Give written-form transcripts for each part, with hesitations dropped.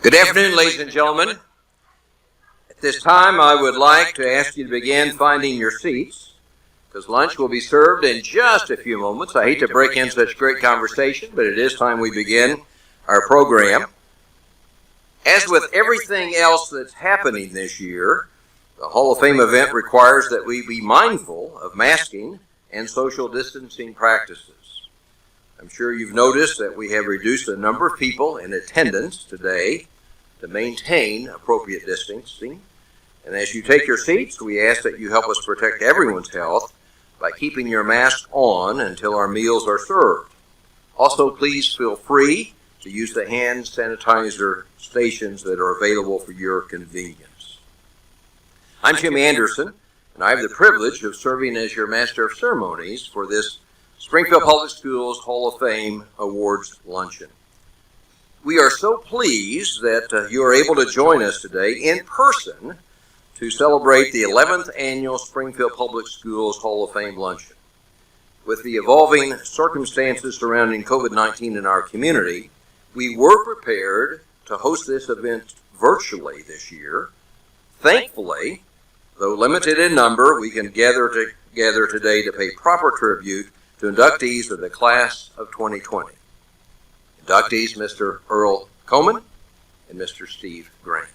Good afternoon, ladies and gentlemen. At this time, I would like to ask you to begin finding your seats, because lunch will be served in just a few moments. I hate to break in such great conversation, but it is time we begin our program. As with everything else that's happening this year, the Hall of Fame event requires that we be mindful of masking and social distancing practices. I'm sure you've noticed that we have reduced the number of people in attendance today to maintain appropriate distancing. And as you take your seats, we ask that you help us protect everyone's health by keeping your mask on until our meals are served. Also, please feel free to use the hand sanitizer stations that are available for your convenience. I'm Jim Anderson, and I have the privilege of serving as your Master of Ceremonies for this Springfield Public Schools Hall of Fame Awards Luncheon. We are so pleased that you are able to join us today in person to celebrate the 11th Annual Springfield Public Schools Hall of Fame Luncheon. With the evolving circumstances surrounding COVID-19 in our community, we were prepared to host this event virtually this year. Thankfully, though limited in number, we can gather today to pay proper tribute to inductees of the class of 2020. Inductees Mr. Earl Coleman and Mr. Steve Grant.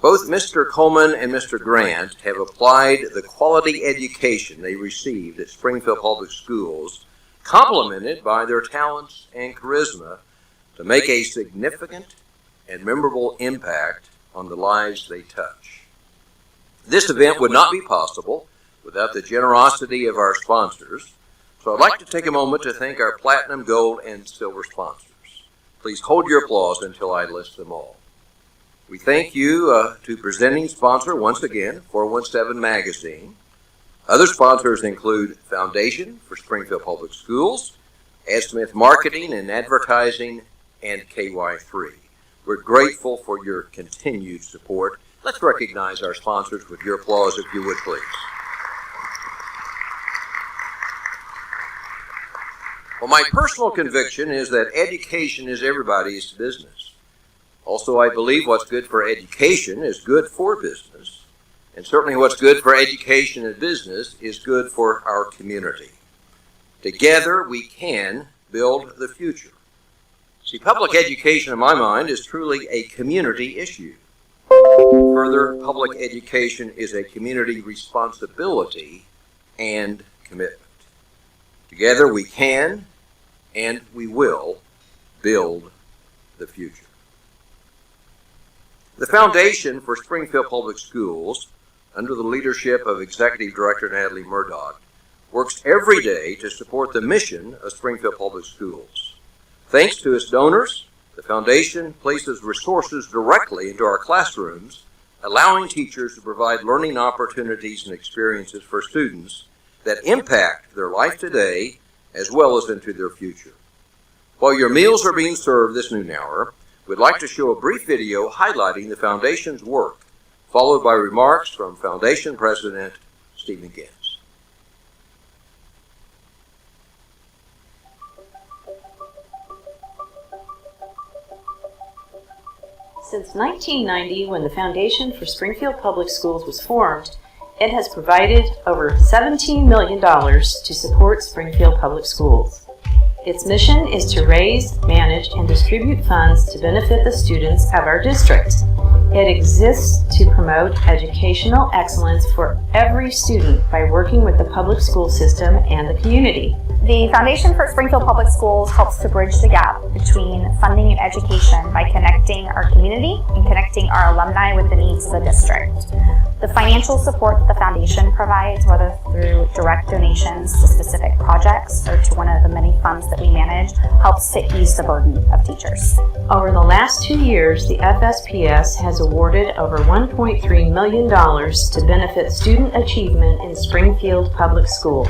Both Mr. Coleman and Mr. Grant have applied the quality education they received at Springfield Public Schools, complemented by their talents and charisma, to make a significant and memorable impact on the lives they touch. This event would not be possible without the generosity of our sponsors. So I'd like to take a moment to thank our platinum, gold, and silver sponsors. Please hold your applause until I list them all. We thank you to presenting sponsor once again, 417 Magazine. Other sponsors include Foundation for Springfield Public Schools, AdSmith Marketing and Advertising, and KY3. We're grateful for your continued support. Let's recognize our sponsors with your applause, if you would, please. Well, my personal conviction is that education is everybody's business. Also, I believe what's good for education is good for business. And certainly what's good for education and business is good for our community. Together, we can build the future. See, public education, in my mind, is truly a community issue. Further, public education is a community responsibility and commitment. Together we can and we will build the future. The Foundation for Springfield Public Schools, under the leadership of Executive Director Natalie Murdoch, works every day to support the mission of Springfield Public Schools. Thanks to its donors, the Foundation places resources directly into our classrooms, allowing teachers to provide learning opportunities and experiences for students that impact their life today as well as into their future. While your meals are being served this noon hour, we'd like to show a brief video highlighting the Foundation's work, followed by remarks from Foundation President Stephen Gintz. Since 1990, when the Foundation for Springfield Public Schools was formed, it has provided over $17 million to support Springfield Public Schools. Its mission is to raise, manage, and distribute funds to benefit the students of our district. It exists to promote educational excellence for every student by working with the public school system and the community. The Foundation for Springfield Public Schools helps to bridge the gap between funding and education by connecting our community and connecting our alumni with the needs of the district. The financial support that the Foundation provides, whether through direct donations to specific projects or to one of the many funds that we manage, helps to ease the burden of teachers. Over the last 2 years, the FSPS has awarded over $1.3 million to benefit student achievement in Springfield Public Schools.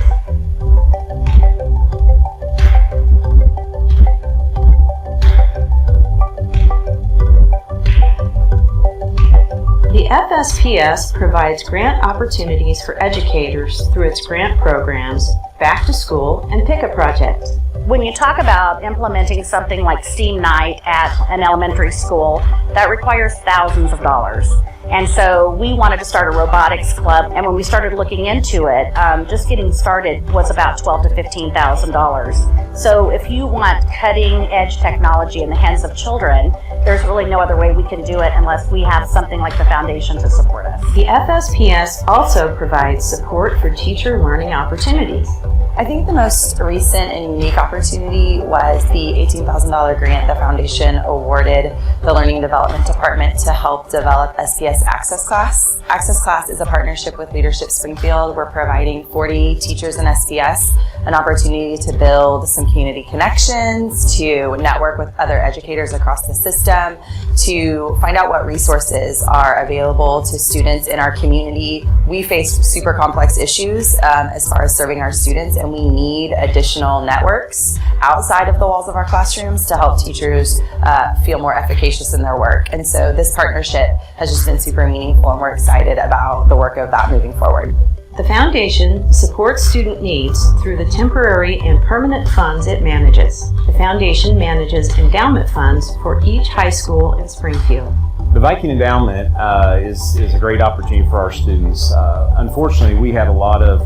The FSPS provides grant opportunities for educators through its grant programs, Back to School, and Pick a Project. when you talk about implementing something like STEAM Night at an elementary school, that requires thousands of dollars. And so we wanted to start a robotics club, and when we started looking into it, just getting started was about $12,000 to $15,000. So if you want cutting-edge technology in the hands of children, there's really no other way we can do it unless we have something like the foundation to support us. The FSPS also provides support for teacher learning opportunities. I think the most recent and unique opportunity was the $18,000 grant the foundation awarded the Learning and Development Department to help develop SPS Access Class. Access Class is a partnership with Leadership Springfield. We're providing 40 teachers in SPS an opportunity to build some community connections, to network with other educators across the system, to find out what resources are available to students in our community. We face super complex issues as far as serving our students, and we need additional networks outside of the walls of our classrooms to help teachers feel more efficacious in their work. And so this partnership has just been super meaningful, and we're excited about the work of that moving forward. The foundation supports student needs through the temporary and permanent funds it manages. The foundation manages endowment funds for each high school in Springfield. The Viking Endowment is a great opportunity for our students. Unfortunately, we have a lot of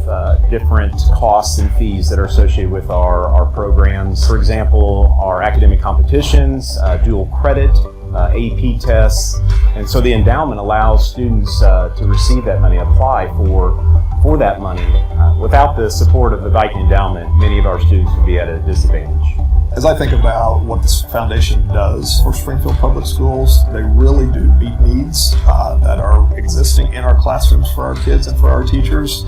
different costs and fees that are associated with our programs. For example, our academic competitions, dual credit, AP tests, and so the endowment allows students to receive that money, apply for that money. Without the support of the Viking Endowment, many of our students would be at a disadvantage. As I think about what this foundation does for Springfield Public Schools, they really do meet needs that are existing in our classrooms for our kids and for our teachers.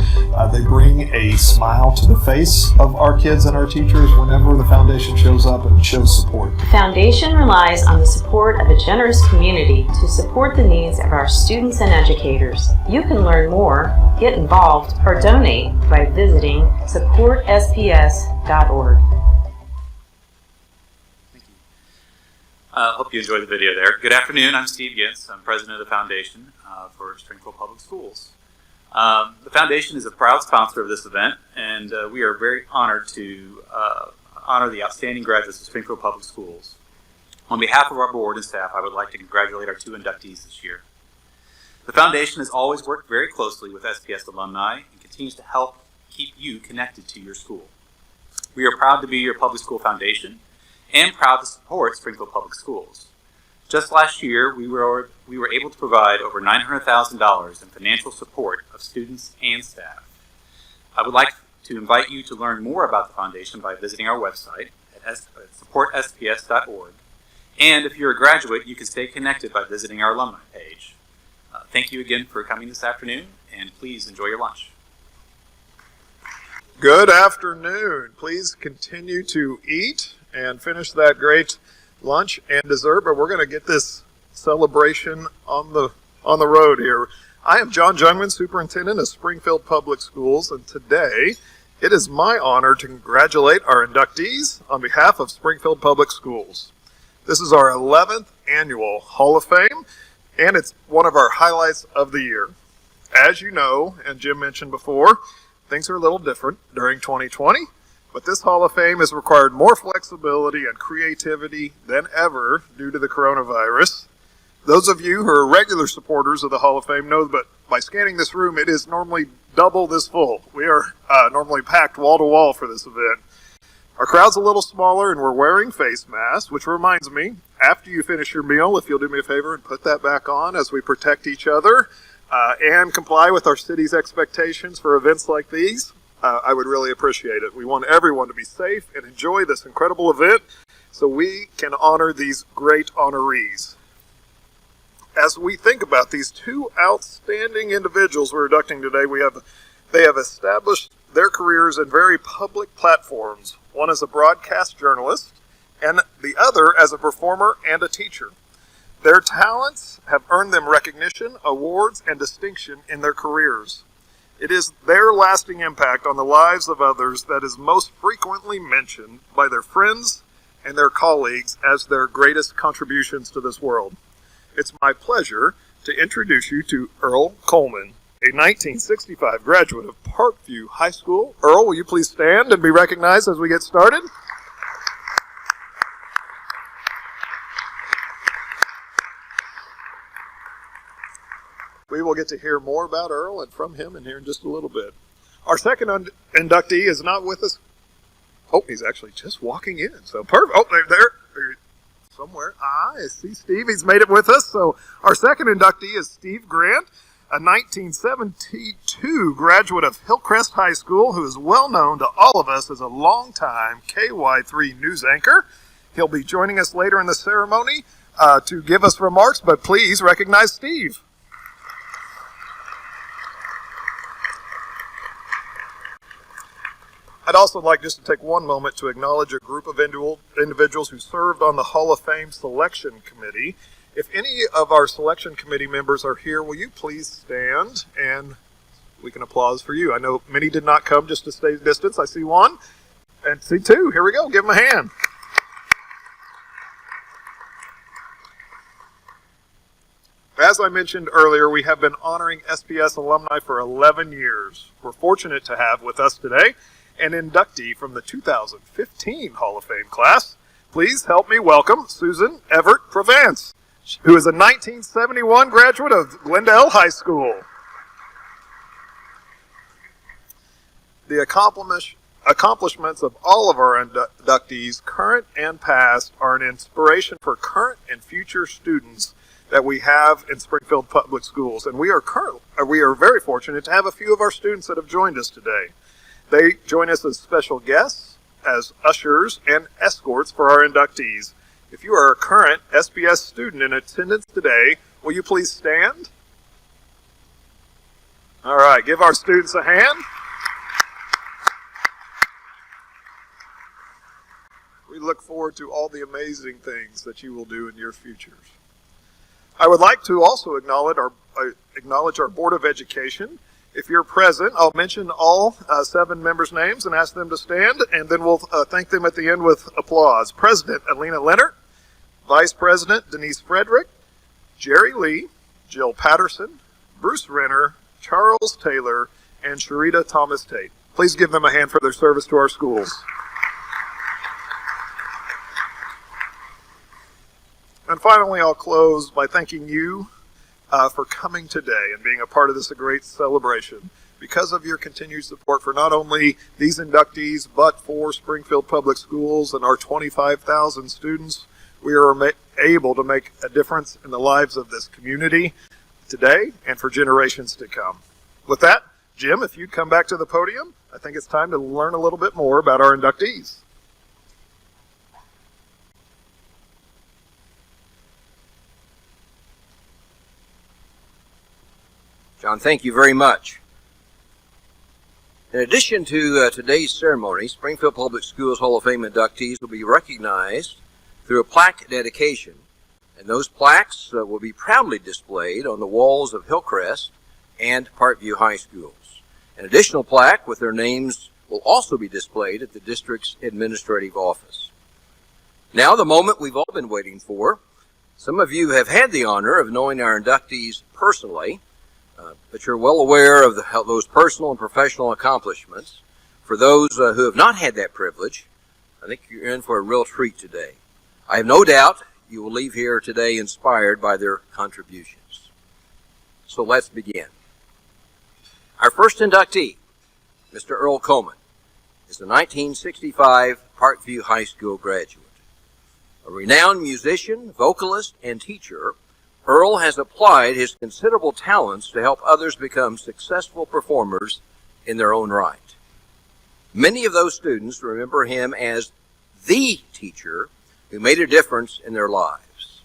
They bring a smile to the face of our kids and our teachers whenever the foundation shows up and shows support. The foundation relies on the support of a generous community to support the needs of our students and educators. You can learn more, get involved, or donate by visiting supportsps.org. Hope you enjoyed the video there. Good afternoon, I'm Steve Gintz. I'm president of the foundation for Springfield Public Schools. The foundation is a proud sponsor of this event, and we are very honored to honor the outstanding graduates of Springfield Public Schools. On behalf of our board and staff, I would like to congratulate our 2 inductees this year. The foundation has always worked very closely with SPS alumni and continues to help keep you connected to your school. We are proud to be your public school foundation and proud to support Springfield Public Schools. Just last year, we were able to provide over $900,000 in financial support of students and staff. I would like to invite you to learn more about the foundation by visiting our website at supportsps.org. And if you're a graduate, you can stay connected by visiting our alumni page. Thank you again for coming this afternoon, and please enjoy your lunch. Good afternoon. Please continue to eat and finish that great lunch and dessert, but we're going to get this celebration on the road here. I am John Jungman, Superintendent of Springfield Public Schools, and today it is my honor to congratulate our inductees on behalf of Springfield Public Schools. This is our 11th annual Hall of Fame, and it's one of our highlights of the year. As you know, and Jim mentioned before, things are a little different during 2020. But this Hall of Fame has required more flexibility and creativity than ever due to the coronavirus. Those of you who are regular supporters of the Hall of Fame know that by scanning this room, it is normally double this full. We are normally packed wall to wall for this event. Our crowd's a little smaller and we're wearing face masks, which reminds me, after you finish your meal, if you'll do me a favor and put that back on as we protect each other and comply with our city's expectations for events like these. I would really appreciate it. We want everyone to be safe and enjoy this incredible event so we can honor these great honorees. As we think about these 2 outstanding individuals we're inducting today, they have established their careers in very public platforms. One as a broadcast journalist and the other as a performer and a teacher. Their talents have earned them recognition, awards, and distinction in their careers. It is their lasting impact on the lives of others that is most frequently mentioned by their friends and their colleagues as their greatest contributions to this world. It's my pleasure to introduce you to Earl Coleman, a 1965 graduate of Parkview High School. Earl, will you please stand and be recognized as we get started? We will get to hear more about Earl and from him in here in just a little bit. Our second inductee is not with us. Oh, he's actually just walking in. So perfect. Oh, there somewhere. I see Steve. He's made it with us. So our second inductee is Steve Grant, a 1972 graduate of Hillcrest High School who is well known to all of us as a longtime KY3 news anchor. He'll be joining us later in the ceremony to give us remarks, but please recognize Steve. I'd also like just to take one moment to acknowledge a group of individuals who served on the Hall of Fame Selection Committee. If any of our Selection Committee members are here, will you please stand and we can applause for you. I know many did not come just to stay distance. I see one and see two. Here we go. Give them a hand. As I mentioned earlier, we have been honoring SPS alumni for 11 years. We're fortunate to have with us today an inductee from the 2015 Hall of Fame class. Please help me welcome Susan Everett Provence, who is a 1971 graduate of Glendale High School. The accomplishments of all of our inductees, current and past, are an inspiration for current and future students that we have in Springfield Public Schools. And we are very fortunate to have a few of our students that have joined us today. They join us as special guests, as ushers, and escorts for our inductees. If you are a current SPS student in attendance today, will you please stand? All right, give our students a hand. We look forward to all the amazing things that you will do in your futures. I would like to also acknowledge our Board of Education. If you're present, I'll mention all 7 members' names and ask them to stand, and then we'll thank them at the end with applause. President Alina Leonard, Vice President Denise Frederick, Jerry Lee, Jill Patterson, Bruce Renner, Charles Taylor, and Sharita Thomas Tate. Please give them a hand for their service to our schools. And finally, I'll close by thanking you for coming today and being a part of this great celebration. Because of your continued support for not only these inductees, but for Springfield Public Schools and our 25,000 students, we are able to make a difference in the lives of this community today and for generations to come. With that, Jim, if you'd come back to the podium, I think it's time to learn a little bit more about our inductees. John, thank you very much. In addition to today's ceremony, Springfield Public Schools Hall of Fame inductees will be recognized through a plaque dedication, and those plaques will be proudly displayed on the walls of Hillcrest and Parkview High Schools. An additional plaque with their names will also be displayed at the district's administrative office. Now, the moment we've all been waiting for. Some of you have had the honor of knowing our inductees personally, but you're well aware of those personal and professional accomplishments. For those who have not had that privilege, I think you're in for a real treat today. I have no doubt you will leave here today inspired by their contributions. So let's begin. Our first inductee, Mr. Earl Coleman, is a 1965 Parkview High School graduate. A renowned musician, vocalist, and teacher, Earl has applied his considerable talents to help others become successful performers in their own right. Many of those students remember him as the teacher who made a difference in their lives.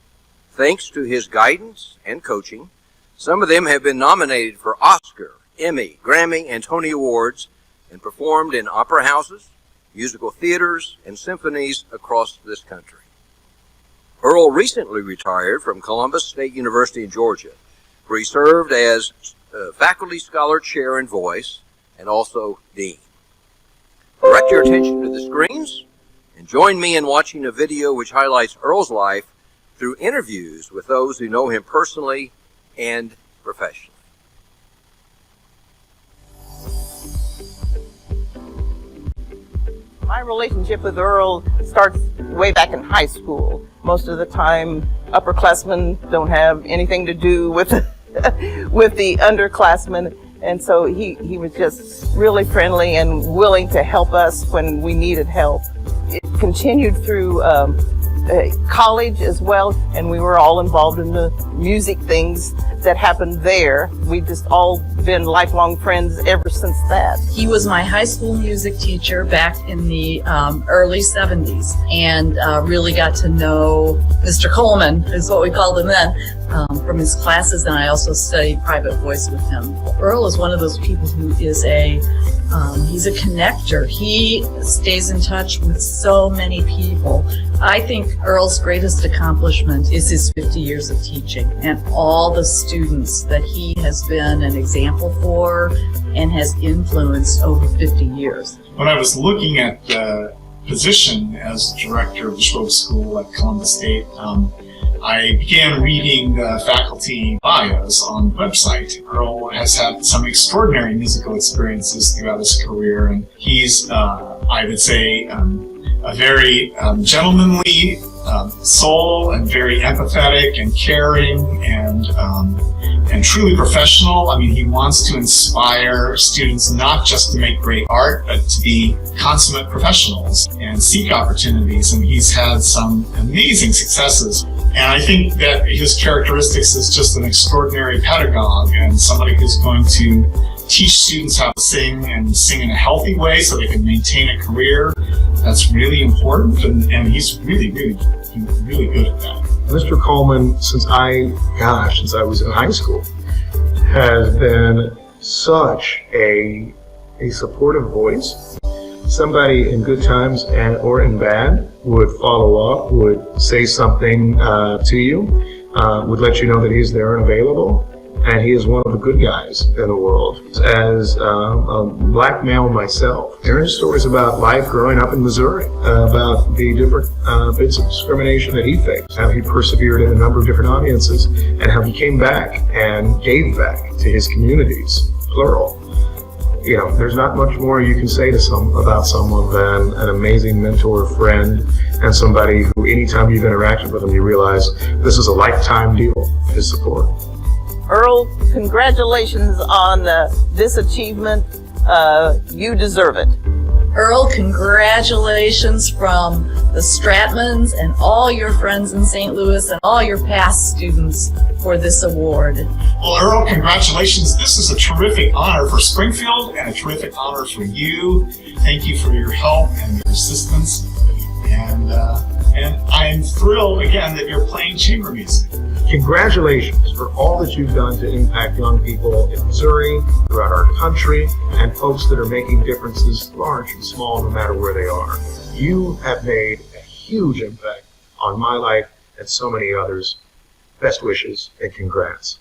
Thanks to his guidance and coaching, some of them have been nominated for Oscar, Emmy, Grammy, and Tony Awards and performed in opera houses, musical theaters, and symphonies across this country. Earl recently retired from Columbus State University in Georgia, where he served as faculty scholar chair and voice, and also dean. Direct your attention to the screens, and join me in watching a video which highlights Earl's life through interviews with those who know him personally and professionally. My relationship with Earl starts way back in high school. Most of the time, upperclassmen don't have anything to do with with the underclassmen. And so he was just really friendly and willing to help us when we needed help. It continued through college as well, and we were all involved in the music things that happened there. We've just all been lifelong friends ever since that. He was my high school music teacher back in the early 70s, and really got to know Mr. Coleman, is what we called him then, from his classes, and I also studied private voice with him. Earl is one of those people who is he's a connector. He stays in touch with so many people. I think Earl's greatest accomplishment is his 50 years of teaching and all the students that he has been an example for and has influenced over 50 years. When I was looking at the position as director of the Schroeder School at Columbus State, I began reading the faculty bios on the website. Earl has had some extraordinary musical experiences throughout his career, and he's, I would say, a very gentlemanly soul, and very empathetic and caring, and truly professional. I mean, he wants to inspire students not just to make great art, but to be consummate professionals and seek opportunities. And he's had some amazing successes. And I think that his characteristics is just an extraordinary pedagogue and somebody who's going to teach students how to sing and sing in a healthy way so they can maintain a career. That's really important, and he's really good at that. Mr. Coleman, since I was in high school, has been such a supportive voice. Somebody in good times or in bad would follow up, would say something to you, would let you know that he's there and available. And he is one of the good guys in the world. As a black male myself, there are stories about life growing up in Missouri, about the different bits of discrimination that he faced, how he persevered in a number of different audiences, and how he came back and gave back to his communities, plural. You know, there's not much more you can say about someone than an amazing mentor, friend, and somebody who, anytime you've interacted with him, you realize this is a lifetime deal, his support. Earl, congratulations on this achievement. You deserve it. Earl, congratulations from the Stratmans and all your friends in St. Louis and all your past students for this award. Well, Earl, congratulations. This is a terrific honor for Springfield and a terrific honor for you. Thank you for your help and your assistance. And I'm thrilled, again, that you're playing chamber music. Congratulations for all that you've done to impact young people in Missouri, throughout our country, and folks that are making differences large and small no matter where they are. You have made a huge impact on my life and so many others. Best wishes and congrats.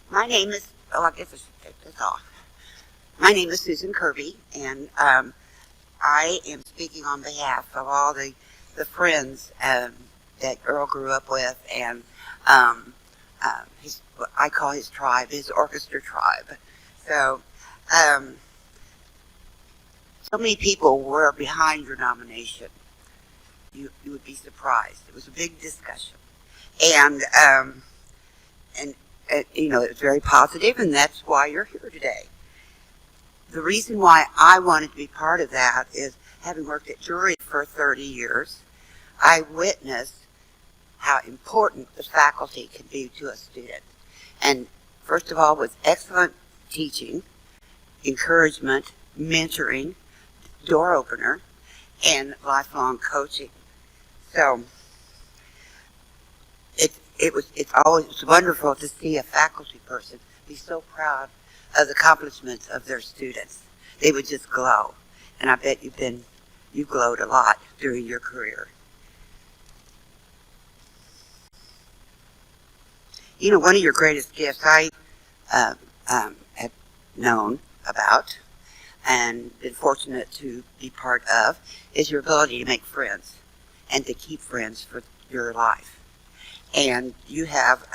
My name is, I guess I should take this off. My name is Susan Kirby, and I am speaking on behalf of all the friends that Earl grew up with, and I call his tribe, his orchestra tribe. So, so many people were behind your nomination. You would be surprised. It was a big discussion, and you know, it was very positive, and that's why you're here today. The reason why I wanted to be part of that is, having worked at jury for 30 years, I witnessed how important the faculty can be to a student. And first of all, with excellent teaching, encouragement, mentoring, door opener, and lifelong coaching. So it's always wonderful to see a faculty person be so proud of the accomplishments of their students. They would just glow. And I bet you glowed a lot during your career. You know, one of your greatest gifts I have known about and been fortunate to be part of is your ability to make friends and to keep friends for your life. And you have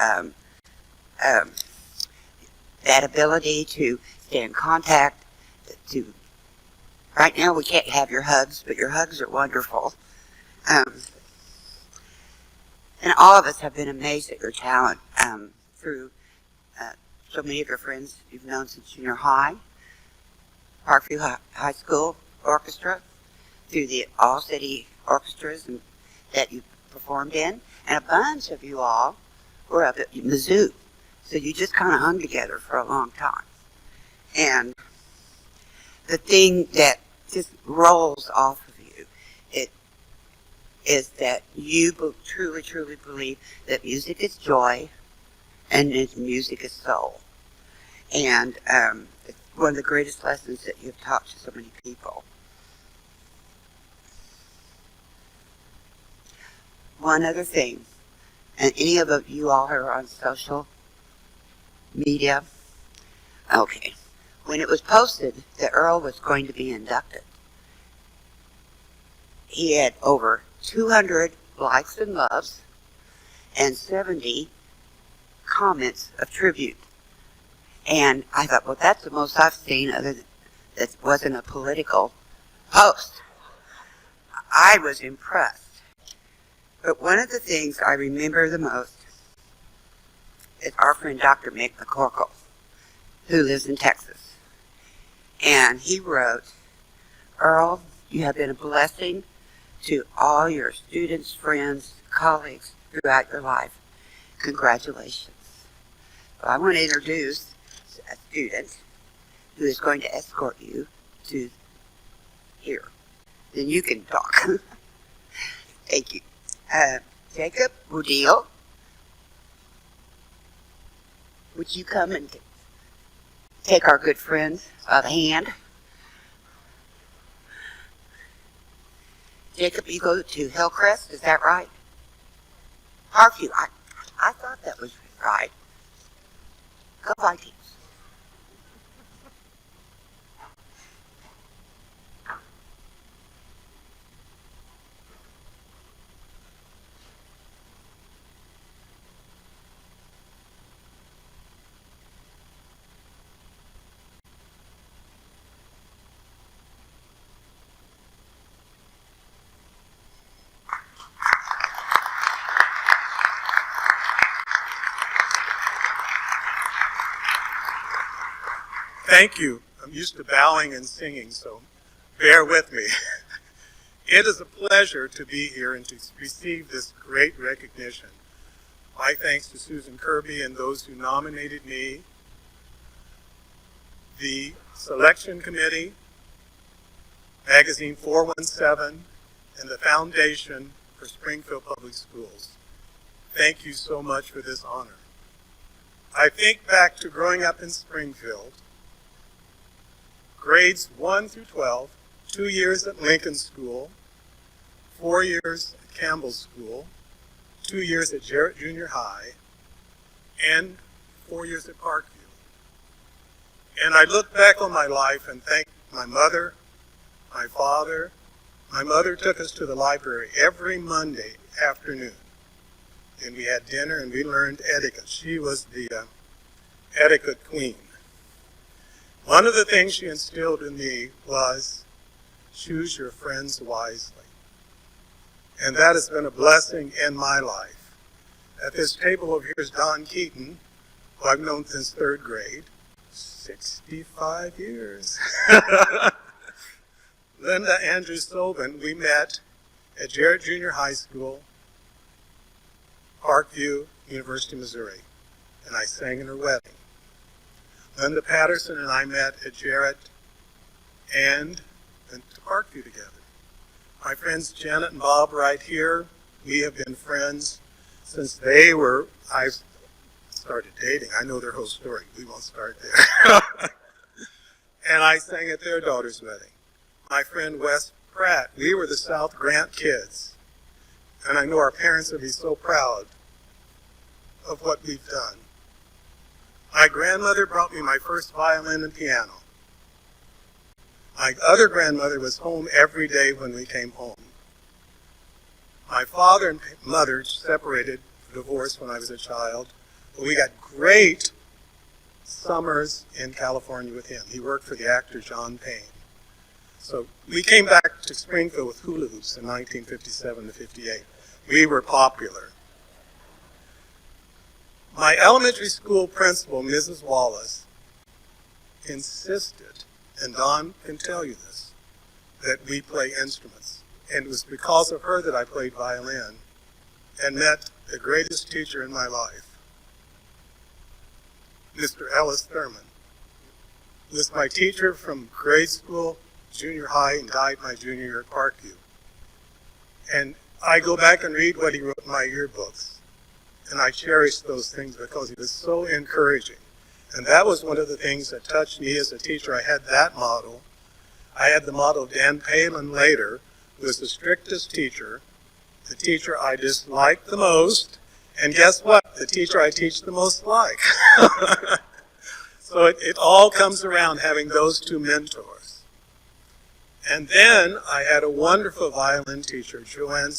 that ability to stay in contact. Right now we can't have your hugs, but your hugs are wonderful. And all of us have been amazed at your talent through so many of your friends you've known since junior high, Parkview High School Orchestra, through the all-city orchestras that you performed in, and a bunch of you all were up at Mizzou. So you just kind of hung together for a long time. And the thing that just rolls off of you, is that you truly, truly believe that music is joy and that music is soul. And it's one of the greatest lessons that you've taught to so many people. One other thing, and any of you all who are on social media, okay, when it was posted that Earl was going to be inducted, he had over 200 likes and loves and 70 comments of tribute. And I thought, well, that's the most I've seen other than that wasn't a political post. I was impressed. But one of the things I remember the most is our friend Dr. Mick McCorkle, who lives in Texas. And he wrote, Earl, you have been a blessing to all your students, friends, colleagues throughout your life. Congratulations. So I want to introduce a student who is going to escort you to here. Then you can talk. Thank you. Jacob Woodeel, would you come and take our good friends by the hand? Jacob, you go to Hillcrest, is that right? Parkview, I thought that was right. Go Vikings. Thank you. I'm used to bowing and singing, so bear with me. It is a pleasure to be here and to receive this great recognition. My thanks to Susan Kirby and those who nominated me, the selection committee, Magazine 417, and the Foundation for Springfield Public Schools. Thank you so much for this honor. I think back to growing up in Springfield, grades 1 through 12, 2 years at Lincoln School, 4 years at Campbell School, 2 years at Jarrett Junior High, and 4 years at Parkview. And I look back on my life and thank my mother, my father. My mother took us to the library every Monday afternoon. And we had dinner and we learned etiquette. She was the etiquette queen. One of the things she instilled in me was choose your friends wisely. And that has been a blessing in my life. At this table over here is Don Keaton, who I've known since 3rd grade. 65 years. Linda Andrews Sobin, we met at Jarrett Junior High School, Parkview, University of Missouri, and I sang in her wedding. Linda Patterson and I met at Jarrett and went to Parkview together. My friends Janet and Bob right here, we have been friends since I started dating. I know their whole story. We won't start there. And I sang at their daughter's wedding. My friend Wes Pratt, we were the South Grant kids. And I know our parents would be so proud of of what we've done. My grandmother brought me my first violin and piano. My other grandmother was home every day when we came home. My father and mother separated, divorced when I was a child, but we got great summers in California with him. He worked for the actor John Payne. So we came back to Springfield with hula hoops in 1957 to 58. We were popular. My elementary school principal, Mrs. Wallace, insisted, and Don can tell you this, that we play instruments. And it was because of her that I played violin and met the greatest teacher in my life, Mr. Ellis Thurman, who was my teacher from grade school, junior high, and died my junior year at Parkview. And I go back and read what he wrote in my yearbooks, and I cherish those things because he was so encouraging. And that was one of the things that touched me as a teacher. I had that model. I had the model of Dan Palin later, who was the strictest teacher, the teacher I disliked the most, and guess what? The teacher I teach the most like. So it all comes around having those two mentors. And then I had a wonderful violin teacher, Joanne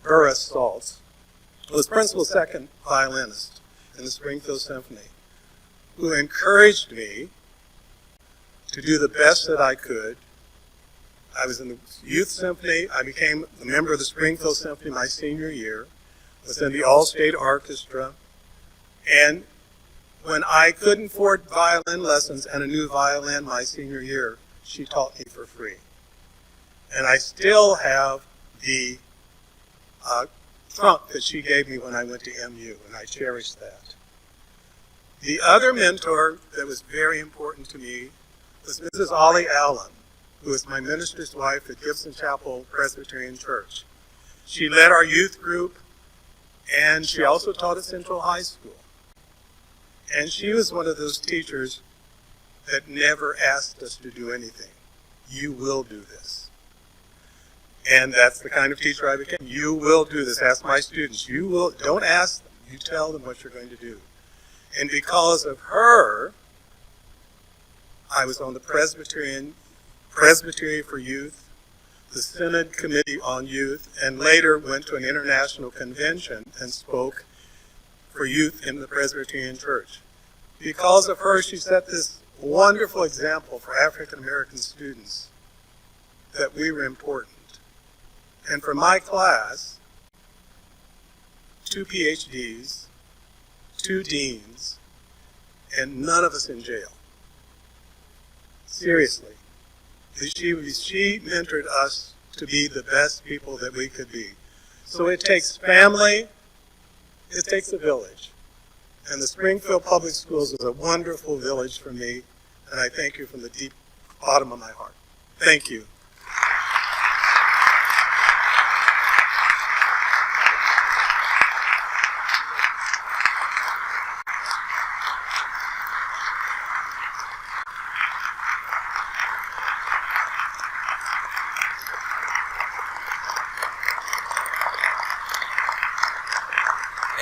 Burris Saltz, who was principal's second violinist in the Springfield Symphony, who encouraged me to do the best that I could. I was in the Youth Symphony. I became a member of the Springfield Symphony my senior year, was in the All-State Orchestra, and when I couldn't afford violin lessons and a new violin my senior year, she taught me for free. And I still have the trunk that she gave me when I went to MU, and I cherish that. The other mentor that was very important to me was Mrs. Ollie Allen, who was my minister's wife at Gibson Chapel Presbyterian Church. She led our youth group, and she also taught at Central High School. And she was one of those teachers that never asked us to do anything. You will do this. And that's the kind of teacher I became. You will do this. Ask my students. You will. Don't ask them. You tell them what you're going to do. And because of her, I was on the Presbytery for Youth, the Synod Committee on Youth, and later went to an international convention and spoke for youth in the Presbyterian Church. Because of her, she set this wonderful example for African American students that we were important. And for my class, 2 PhDs, 2 deans, and none of us in jail. Seriously. She mentored us to be the best people that we could be. So it takes family, it takes a village. And the Springfield Public Schools was a wonderful village for me, and I thank you from the deep bottom of my heart. Thank you.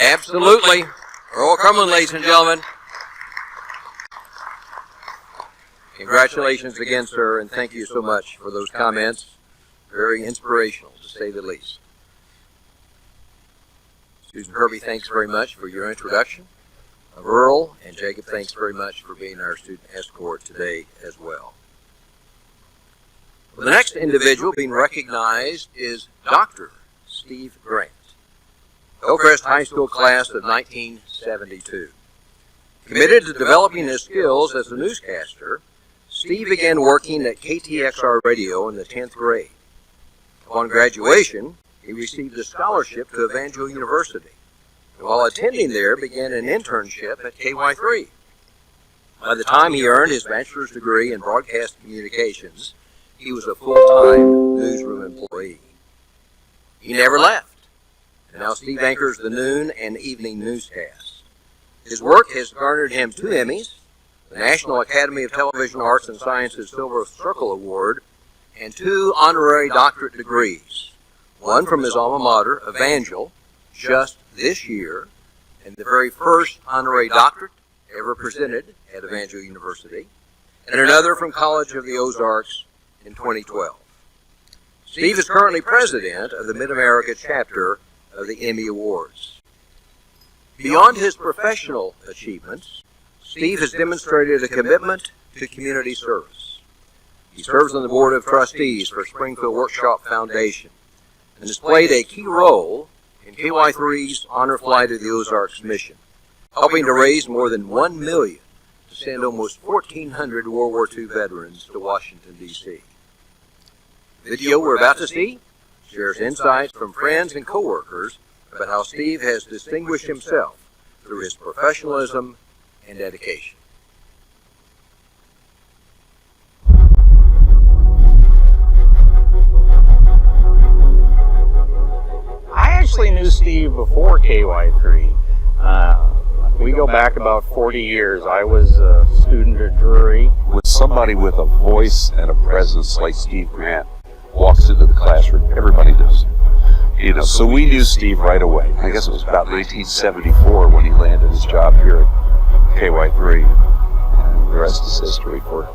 Absolutely. Earl Coleman, ladies and gentlemen. Congratulations again, sir, and thank you so much for those comments. Very inspirational, to say the least. Susan Kirby, thanks very much for your introduction of Earl, and Jacob, thanks very much for being our student escort today as well. Well, the next individual being recognized is Dr. Steve Grant, Hillcrest High School class of 1972. Committed to developing his skills as a newscaster, Steve began working at KTXR Radio in the 10th grade. Upon graduation, he received a scholarship to Evangel University, and while attending there, began an internship at KY3. By the time he earned his bachelor's degree in broadcast communications, he was a full-time newsroom employee. He never left, and now Steve anchors the noon and evening newscasts. His work has garnered him 2 Emmys, the National Academy of Television Arts and Sciences Silver Circle Award, and 2 honorary doctorate degrees, one from his alma mater, Evangel, just this year, and the very first honorary doctorate ever presented at Evangel University, and another from College of the Ozarks in 2012. Steve is currently president of the Mid-America chapter of the Emmy Awards. Beyond his professional achievements, Steve has demonstrated a commitment to community service. He serves on the Board of Trustees for Springfield Workshop Foundation and has played a key role in KY3's Honor Flight of the Ozarks mission, helping to raise more than $1 million to send almost 1,400 World War II veterans to Washington, D.C. The video we're about to see shares insights from friends and coworkers about how Steve has distinguished himself through his professionalism and dedication. I actually knew Steve before KY3. We go back about 40 years. I was a student at Drury. When somebody with a voice and a presence like Steve Grant walks into the classroom, everybody knows him. You know, so we knew Steve right away. I guess it was about 1974 when he landed his job here at KY3. And the rest is history for him.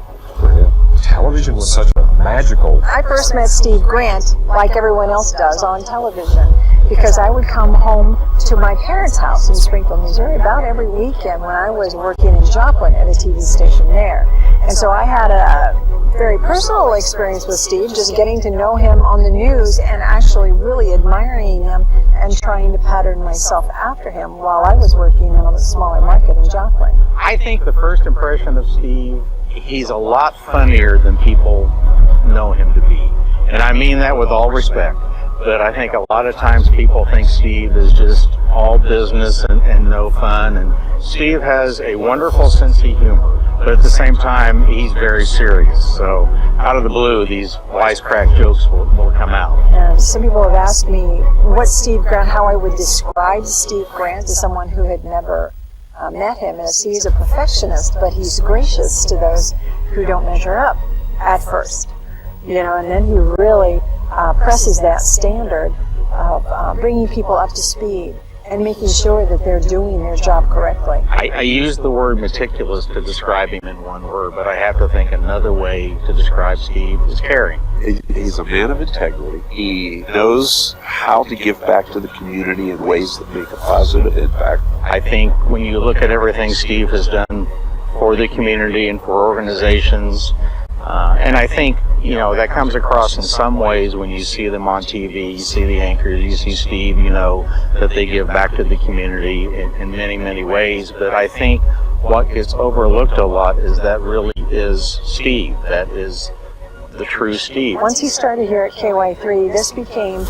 Television was such a magical... I first met Steve Grant, like everyone else does, on television, because I would come home to my parents' house in Springfield, Missouri, about every weekend when I was working in Joplin at a TV station there. And so I had a very personal experience with Steve, just getting to know him on the news and actually really admiring him and trying to pattern myself after him while I was working in a smaller market in Joplin. I think the first impression of Steve, he's a lot funnier than people know him to be. And I mean that with all respect. But I think a lot of times people think Steve is just all business and no fun. And Steve has a wonderful sense of humor. But at the same time, he's very serious. So out of the blue, these wisecrack jokes will come out. And some people have asked me what Steve Grant, how I would describe Steve Grant to someone who had never met him. As he's a perfectionist, but he's gracious to those who don't measure up at first. You know, and then he really presses that standard of bringing people up to speed and making sure that they're doing their job correctly. I use the word meticulous to describe him in one word, but I have to think another way to describe Steve is caring. He's a man of integrity. He knows how to give back to the community in ways that make a positive impact. I think when you look at everything Steve has done for the community and for organizations, and I think, you know, that comes across in some ways when you see them on TV, you see the anchors, you see Steve, you know, that they give back to the community in many, many ways. But I think what gets overlooked a lot is that really is Steve. That is the true Steve. Once he started here at KY3, this became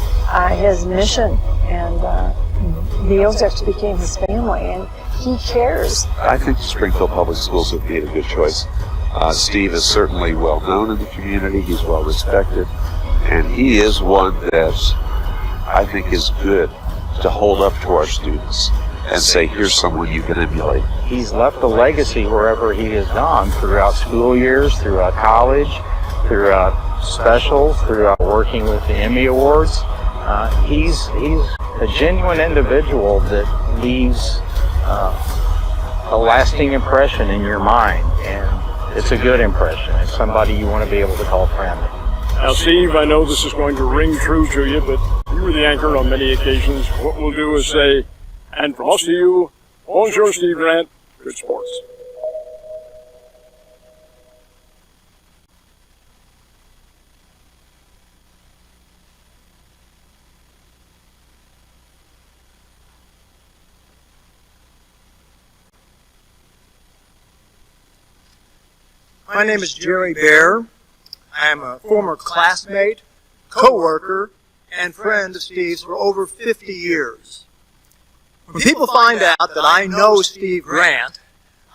his mission, and the Ozarks became his family, and he cares. I think Springfield Public Schools have made a good choice. Steve is certainly well known in the community, he's well respected, and he is one that I think is good to hold up to our students and say, here's someone you can emulate. He's left a legacy wherever he has gone, throughout school years, throughout college, throughout specials, throughout working with the Emmy Awards. He's a genuine individual that leaves a lasting impression in your mind, and it's a good impression. It's somebody you want to be able to call friend. Now, Steve, I know this is going to ring true to you, but you were the anchor on many occasions. What we'll do is say, and from us to you, bonjour, Steve Grant, good sports. My name is Jerry Bear. I am a former classmate, co-worker, and friend of Steve's for over 50 years. When people find out that I know Steve Grant,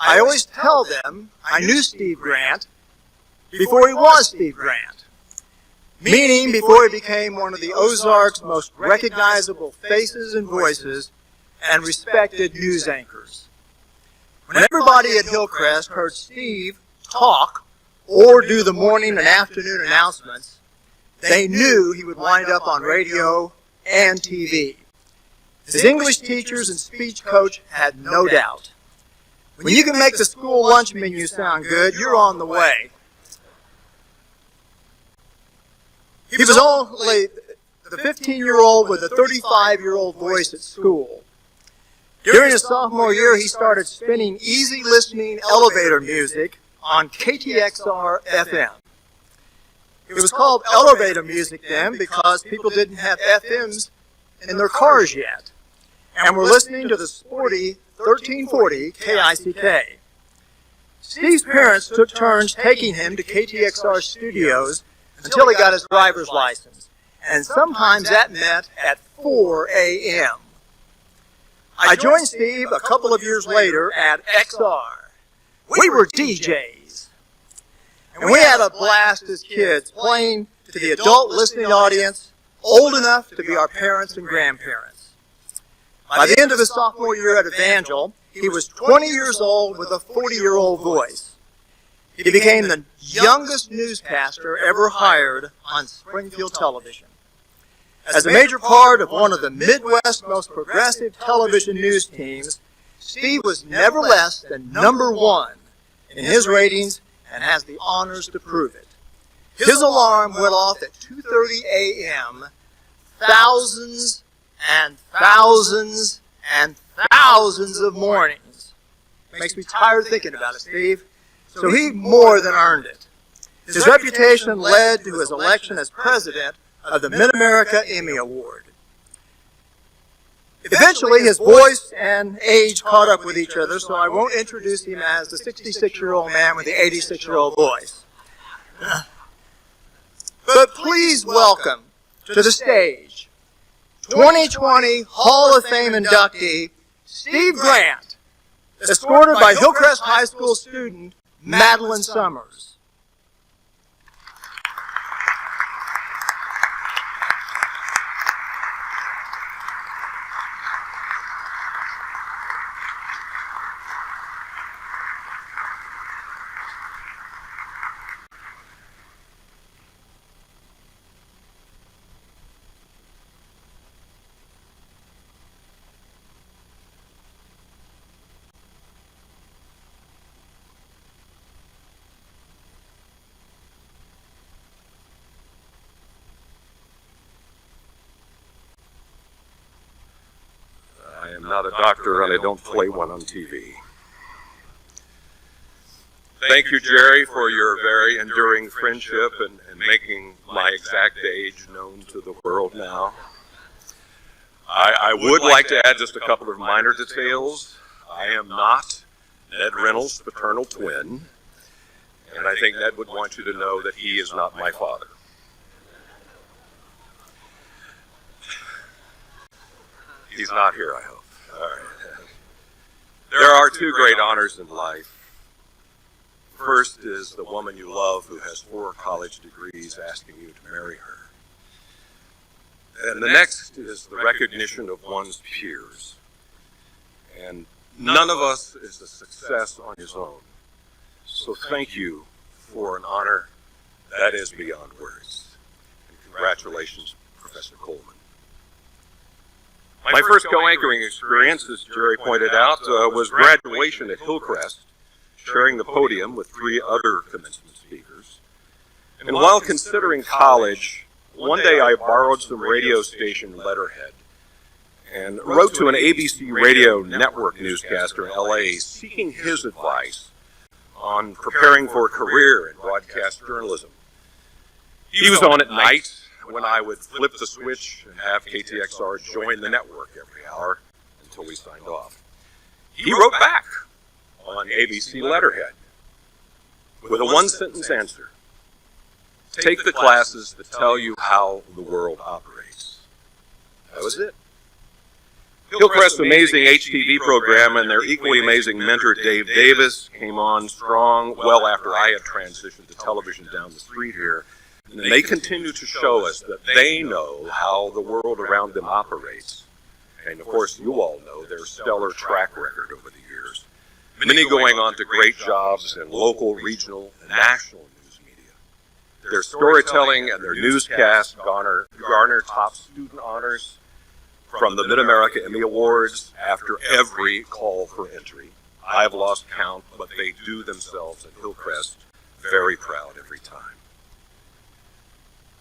I always tell them I knew Steve Grant before he was Steve Grant, meaning before he became one of the Ozarks' most recognizable faces and voices and respected news anchors. When everybody at Hillcrest heard Steve talk or do the morning and afternoon announcements, they knew he would wind up on radio and TV. His English teachers and speech coach had no doubt. When you can make the school lunch menu sound good, you're on the way. He was only the 15-year-old with a 35-year-old voice at school. During his sophomore year, he started spinning easy listening elevator music on KTXR FM. It was called elevator music then because people didn't have FMs in their cars yet, and were listening to the sporty 1340 KICK. Steve's parents took turns taking him to KTXR studios until he got his driver's license, and sometimes that meant at 4 a.m. I joined Steve a couple of years later at XR. We were DJs, and we had a blast as kids playing to the adult listening audience old enough to be our parents and grandparents. By the end of his sophomore year at Evangel, he was 20 years old with a 40-year-old voice. He became the youngest newscaster ever hired on Springfield television. As a major part of one of the Midwest's most progressive television news teams, Steve was never less than #1 in his ratings and has the honors to prove it. His alarm went off at 2:30 a.m. thousands and thousands and thousands of mornings. Makes me tired thinking about it, Steve. So he more than earned it. His reputation led to his election as president of the Mid-America Emmy Award. Eventually, his voice and age caught up with each other, so I won't introduce him as the 66-year-old man with the 86-year-old voice. But please welcome to the stage 2020 Hall of Fame inductee Steve Grant, escorted by Hillcrest High School student Madeline Summers. I'm not a doctor and I don't play one on TV. Thank you, Jerry, for your very enduring friendship and making my exact age known to the world now. I would like to add just a couple of minor details. I am not Ned Reynolds' paternal twin, and I think Ned would want you to know that he is not my father. He's not here, I hope. All right. There are two great honors in life. First is the woman you love who has 4 college degrees asking you to marry her. And the next is the recognition of one's peers. And none of us is a success on his own. So thank you for an honor that is beyond words. And congratulations, Professor Coleman. My first co-anchoring experience, as Jerry pointed out, was graduation at Hillcrest, sharing the podium with 3 other commencement speakers. And while considering college, one day I borrowed some radio station letterhead and wrote to an ABC radio network newscaster in LA seeking his advice on preparing for a career in broadcast journalism. He was on at night when I would flip the switch and have KTXR join the network every hour until we signed off. He wrote back on ABC letterhead with a 1-sentence answer. Take the classes that tell you how the world operates. That was it. Hillcrest's amazing HTV program and their equally amazing mentor Dave Davis came on strong well after I had transitioned to television down the street here. And they continue to show us that they know how the world around them operates. And of course, you all know their stellar track record over the years. Many going on to great jobs in local, regional, and national news media. Their storytelling and their newscasts garner top student honors. from the Mid-America Emmy Awards after every call for entry. I've lost count, but they do themselves at Hillcrest very proud every time.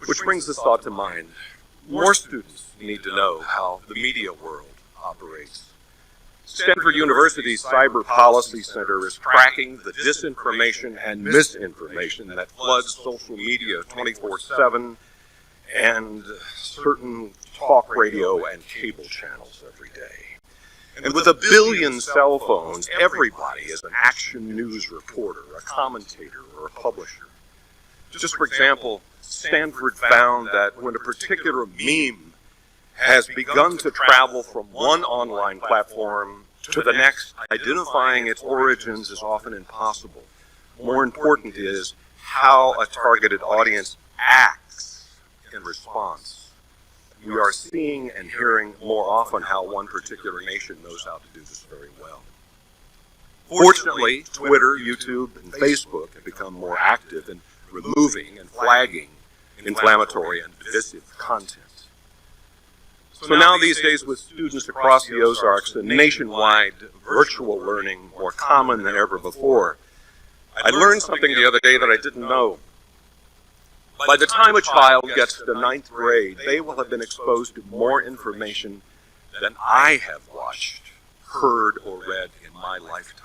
Which brings this thought to mind. More students need to know how the media world operates. Stanford University's Cyber Policy Center is tracking the disinformation and misinformation that floods social media 24/7 and certain talk radio and cable channels every day. And with 1 billion cell phones, everybody is an action news reporter, a commentator, or a publisher. Just for example, Stanford found that when a particular meme has begun to travel from one online platform to the next, identifying its origins is often impossible. More important is how a targeted audience acts in response. We are seeing and hearing more often how one particular nation knows how to do this very well. Fortunately, Twitter, YouTube, and Facebook have become more active in removing and flagging inflammatory and divisive content. So now these days, with students across the Ozarks and nationwide virtual learning more common than ever before, I learned something the other day that I didn't know. By the time a child gets to 9th grade, they will have been exposed to more information than I have watched, heard, or read in my lifetime.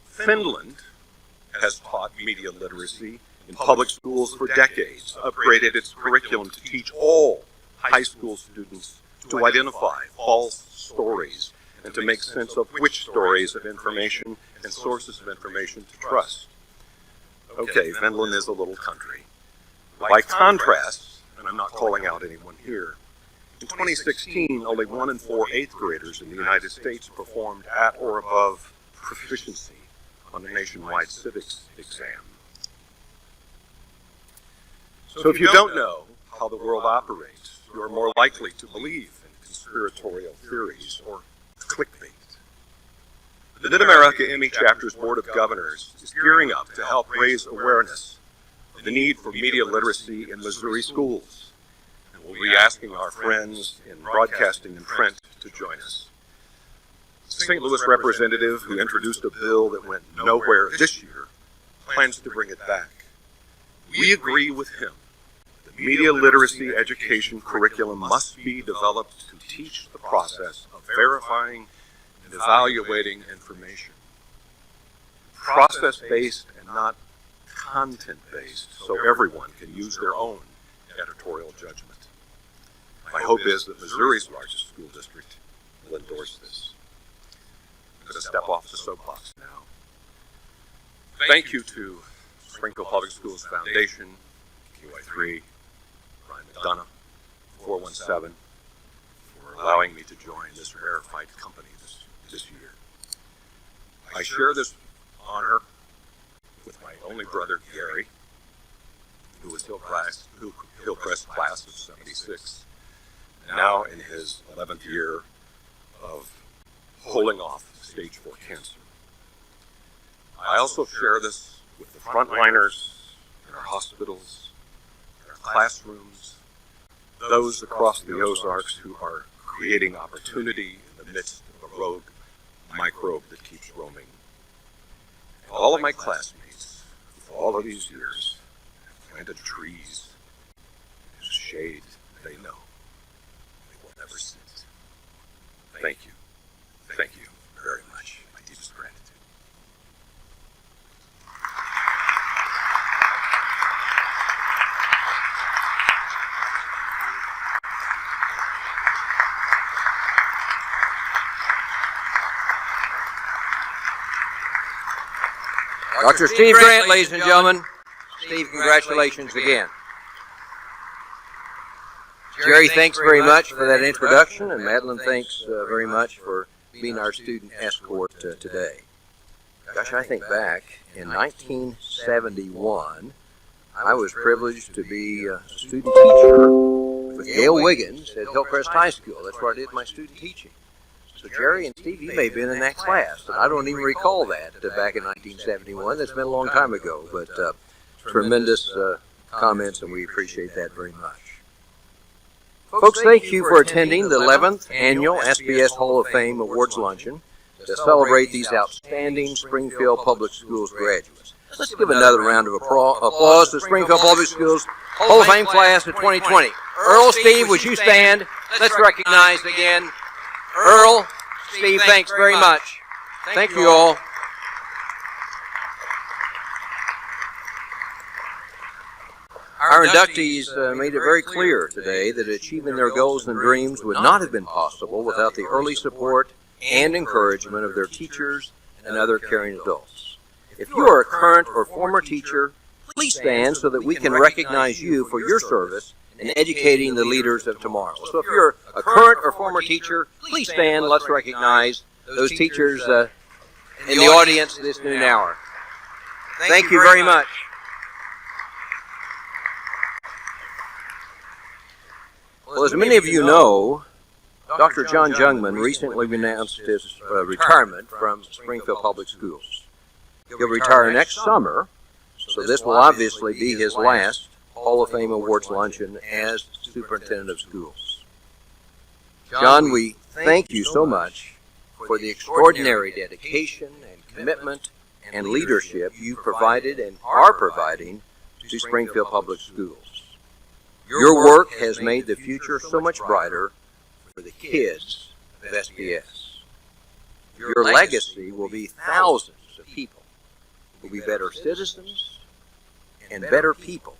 Finland has taught media literacy in public schools for decades, upgraded its curriculum to teach all high school students to identify false stories and to make sense of which stories of information and sources of information to trust. Okay, Finland is a little country. By contrast, and I'm not calling out anyone here, in 2016, only 1 in 4 8th graders in the United States performed at or above proficiency on the nationwide civics exam. So if you don't know how the world operates, you are more likely to believe in conspiratorial theories or clickbait. The Mid-America Emmy Chapter's Board of Governors is gearing up to help raise awareness of the need for media literacy in Missouri schools. And we'll be asking our friends in broadcasting and print to join us. The St. Louis representative who introduced a bill that went nowhere this year plans to bring it back. We agree with him. The media literacy education curriculum must be developed to teach the process of verifying and evaluating information. Process-based and not content-based, so everyone can use their own editorial judgment. My hope is that Missouri's largest school district will endorse this. I'm going to step off the soapbox now. Thank you to Springfield Public Schools Foundation, QI3, Brian McDonough, 417, for allowing me to join this rarefied company this year. I share this honor with my only brother, Gary, who was Hillcrest class of 76, now in his 11th year of holding off stage 4 cancer. I also share this with the frontliners in our hospitals, in our classrooms, those across the Ozarks who are creating opportunity in the midst of a rogue microbe that keeps roaming. And all of my classmates, for all of these years, have planted trees in a shade they know they will never sit. Thank you. Thank you very much. My deepest gratitude. Dr. Steve Grant, ladies and gentlemen. Steve, congratulations again. Jerry, thanks very much for that introduction, and Madeline, thanks very much for being our student escort today. Gosh, I think back in 1971, I was privileged to be a student teacher with Gail Wiggins at Hillcrest High School. That's where I did my student teaching. So Jerry and Steve, you may have been in that class, and I don't even recall that back in 1971. That's been a long time ago, but tremendous comments, and we appreciate that very much. Folks, thank you for attending the 11th Annual SPS Hall of Fame Awards Luncheon to celebrate these outstanding Springfield Public Schools graduates. Let's give another round of applause to Springfield Public Schools Hall of Fame class of 2020. Earl, Steve, would you stand? Let's recognize again Earl, Steve, thanks very much. Thank you all. Our inductees made it very clear today that achieving their goals and dreams would not have been possible without the early support and encouragement of their teachers and other caring adults. If you are a current or former teacher, please stand so that we can recognize you for your service in educating the leaders of tomorrow. So if you're a current or former teacher, please stand. Let's recognize those teachers in the audience this noon hour. Thank you very much. Well, as many of you know, Dr. John Jungman recently announced his retirement from Springfield Public Schools. He'll retire next summer, so this will obviously be his last Hall of Fame Awards luncheon as Superintendent of Schools. John, we thank you so much for the extraordinary dedication and commitment and leadership you provided and are providing to Springfield Public Schools. Your work has made the future so much brighter for the kids of SPS. Your legacy will be thousands of people who will be better citizens and better people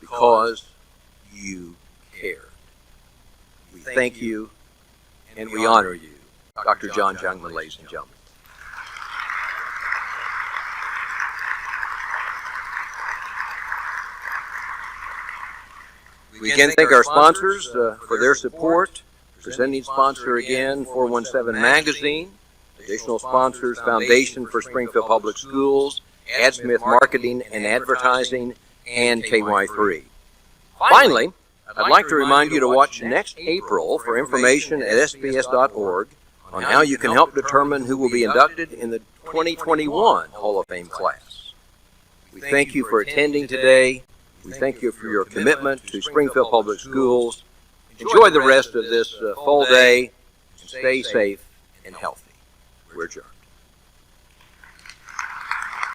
because you cared. We thank you and we honor you, Dr. John Jungman, ladies and gentlemen. We again thank our sponsors for their support. Presenting sponsor again, 417 Magazine. Additional sponsors, Foundation for Springfield Public Schools, AdSmith Marketing and Advertising, and KY3. Finally, I'd like to remind you to watch next April for information at sps.org on how you can help determine who will be inducted in the 2021 Hall of Fame class. We thank you for attending today. We thank you for your commitment to Springfield Public Schools. Enjoy the rest of this fall day and stay safe and healthy. We're adjourned.